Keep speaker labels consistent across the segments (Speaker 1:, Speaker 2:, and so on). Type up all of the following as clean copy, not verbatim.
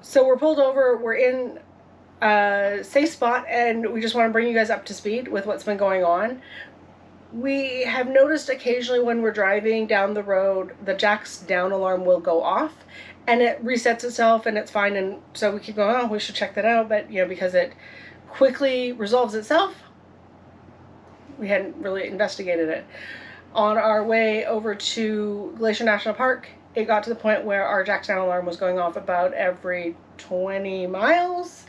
Speaker 1: So we're pulled over, we're in a safe spot, and we just want to bring you guys up to speed with what's been going on. We have noticed occasionally when we're driving down the road, the jacks down alarm will go off and it resets itself and it's fine. And so we keep going, oh, we should check that out. But, because it quickly resolves itself, we hadn't really investigated it. On our way over to Glacier National Park, it got to the point where our jacks down alarm was going off about every 20 miles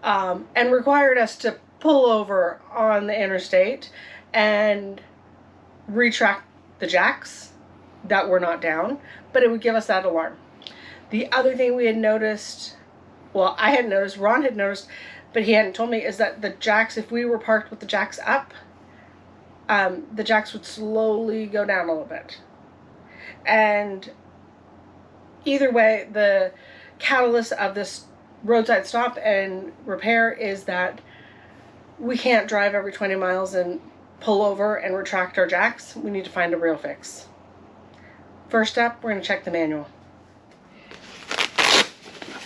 Speaker 1: and required us to pull over on the interstate and retract the jacks that were not down, but it would give us that alarm. The other thing we had noticed, well, I had noticed, Ron had noticed, but he hadn't told me, is that the jacks, if we were parked with the jacks up, the jacks would slowly go down a little bit. And either way, the catalyst of this roadside stop and repair is that we can't drive every 20 miles and pull over and retract our jacks. We need to find a real fix. First up, we're going to check the manual.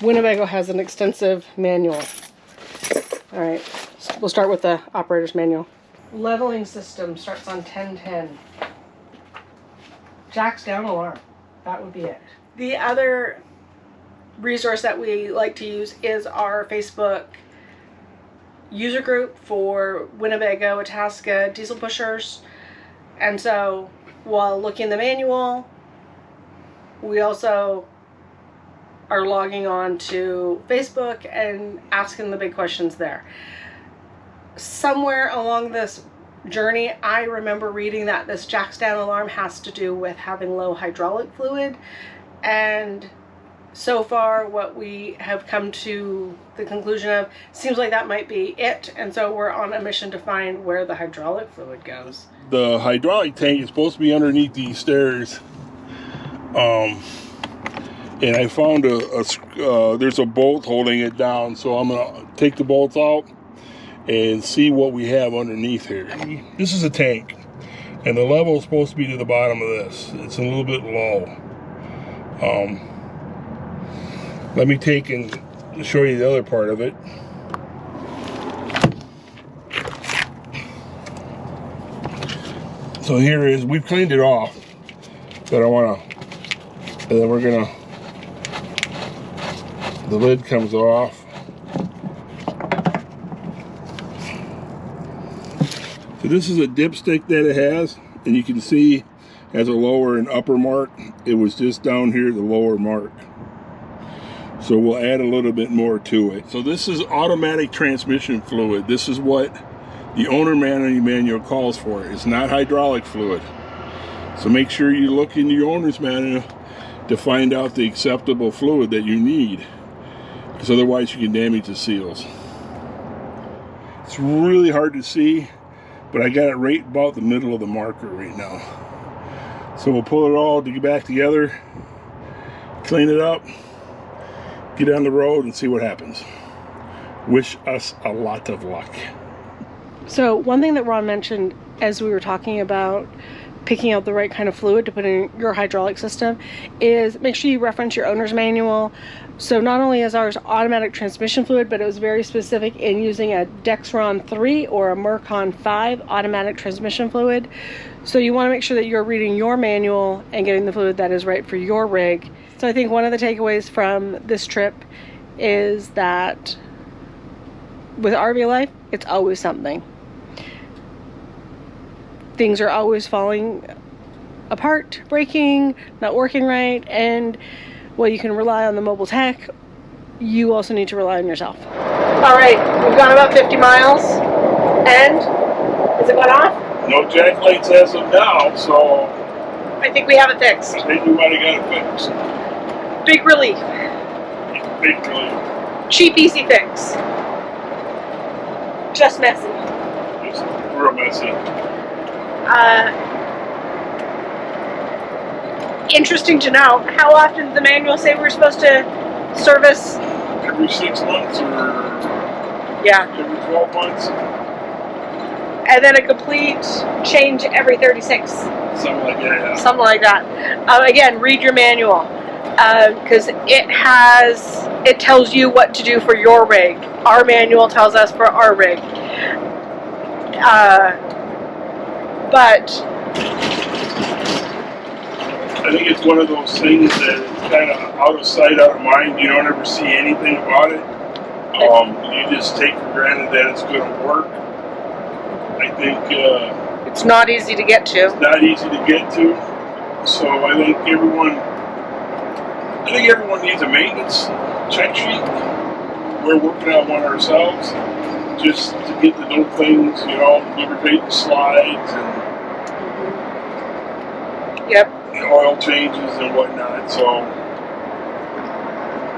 Speaker 1: Winnebago has an extensive manual. All right, so we'll start with the operator's manual. Leveling system starts on 1010. Jacks down alarm. That would be it. The other resource that we like to use is our Facebook user group for Winnebago, Itasca diesel pushers. And so while looking in the manual, we also are logging on to Facebook and asking the big questions there. Somewhere along this journey, I remember reading that this jacks down alarm has to do with having low hydraulic fluid. And so far, what we have come to the conclusion of seems like that might be it, and so we're on a mission to find where the hydraulic fluid goes.
Speaker 2: The hydraulic tank is supposed to be underneath these stairs, and I found there's a bolt holding it down, so I'm gonna take the bolts out and see what we have underneath here. This is a tank, and the level is supposed to be to the bottom of this. It's a little bit low. Let me take and show you the other part of it. So here is, we've cleaned it off, but and then we're gonna, the lid comes off. So this is a dipstick that it has, and you can see has a lower and upper mark. It was just down here, the lower mark. So we'll add a little bit more to it. So this is automatic transmission fluid. This is what the owner manual calls for. It's not hydraulic fluid. So make sure you look in your owner's manual to find out the acceptable fluid that you need, because otherwise you can damage the seals. It's really hard to see, but I got it right about the middle of the marker right now. So we'll pull it all back together, clean it up, get on the road and see what happens. Wish us a lot of luck.
Speaker 1: So one thing that Ron mentioned as we were talking about picking out the right kind of fluid to put in your hydraulic system is make sure you reference your owner's manual. So not only is ours automatic transmission fluid, but it was very specific in using a Dexron 3 or a Mercon 5 automatic transmission fluid. So you want to make sure that you're reading your manual and getting the fluid that is right for your rig. So I think one of the takeaways from this trip is that with RV life, it's always something. Things are always falling apart, breaking, not working right, and while you can rely on the mobile tech, you also need to rely on yourself. All right, we've gone about 50 miles, and has it gone off?
Speaker 2: No jack lights as of now, so
Speaker 1: I think we have it fixed.
Speaker 2: I think we might have got it fixed.
Speaker 1: Big relief.
Speaker 2: Big relief.
Speaker 1: Cheap, easy fix. Just messy.
Speaker 2: Just real messy.
Speaker 1: Interesting to know. How often did the manual say we're supposed to service?
Speaker 2: Every 6 months or every 12 months.
Speaker 1: And then a complete change every 36.
Speaker 2: Something like that. Yeah.
Speaker 1: Something like that. Again, read your manual because it has it tells you what to do for your rig. Our manual tells us for our rig. But
Speaker 2: I think it's one of those things that is kind of out of sight, out of mind. You don't ever see anything about it. You just take for granted that it's going to work. I think
Speaker 1: it's not easy to get to.
Speaker 2: It's not easy to get to. So I think everyone needs a maintenance check sheet. We're working on one ourselves, just to get the little things, lubricate the slides and the oil changes and whatnot. So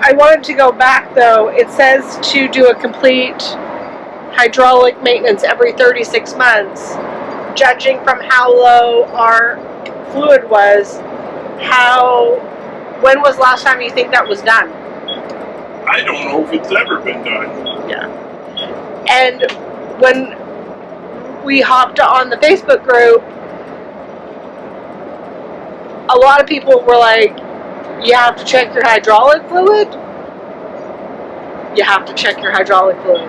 Speaker 1: I wanted to go back though. It says to do a complete hydraulic maintenance every 36 months. Judging from how low our fluid was, when was last time you think that was done?
Speaker 2: I don't know if it's ever been done.
Speaker 1: Yeah. And when we hopped on the Facebook group, a lot of people were like, you have to check your hydraulic fluid? You have to check your hydraulic fluid.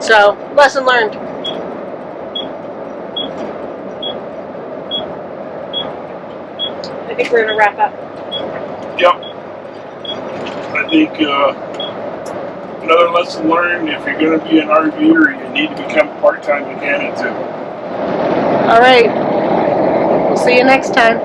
Speaker 1: So, lesson learned. I think we're going to wrap up.
Speaker 2: Yep. I think another lesson learned, if you're going to be an RVer, you need to become a part-time mechanic too.
Speaker 1: All right. We'll see you next time.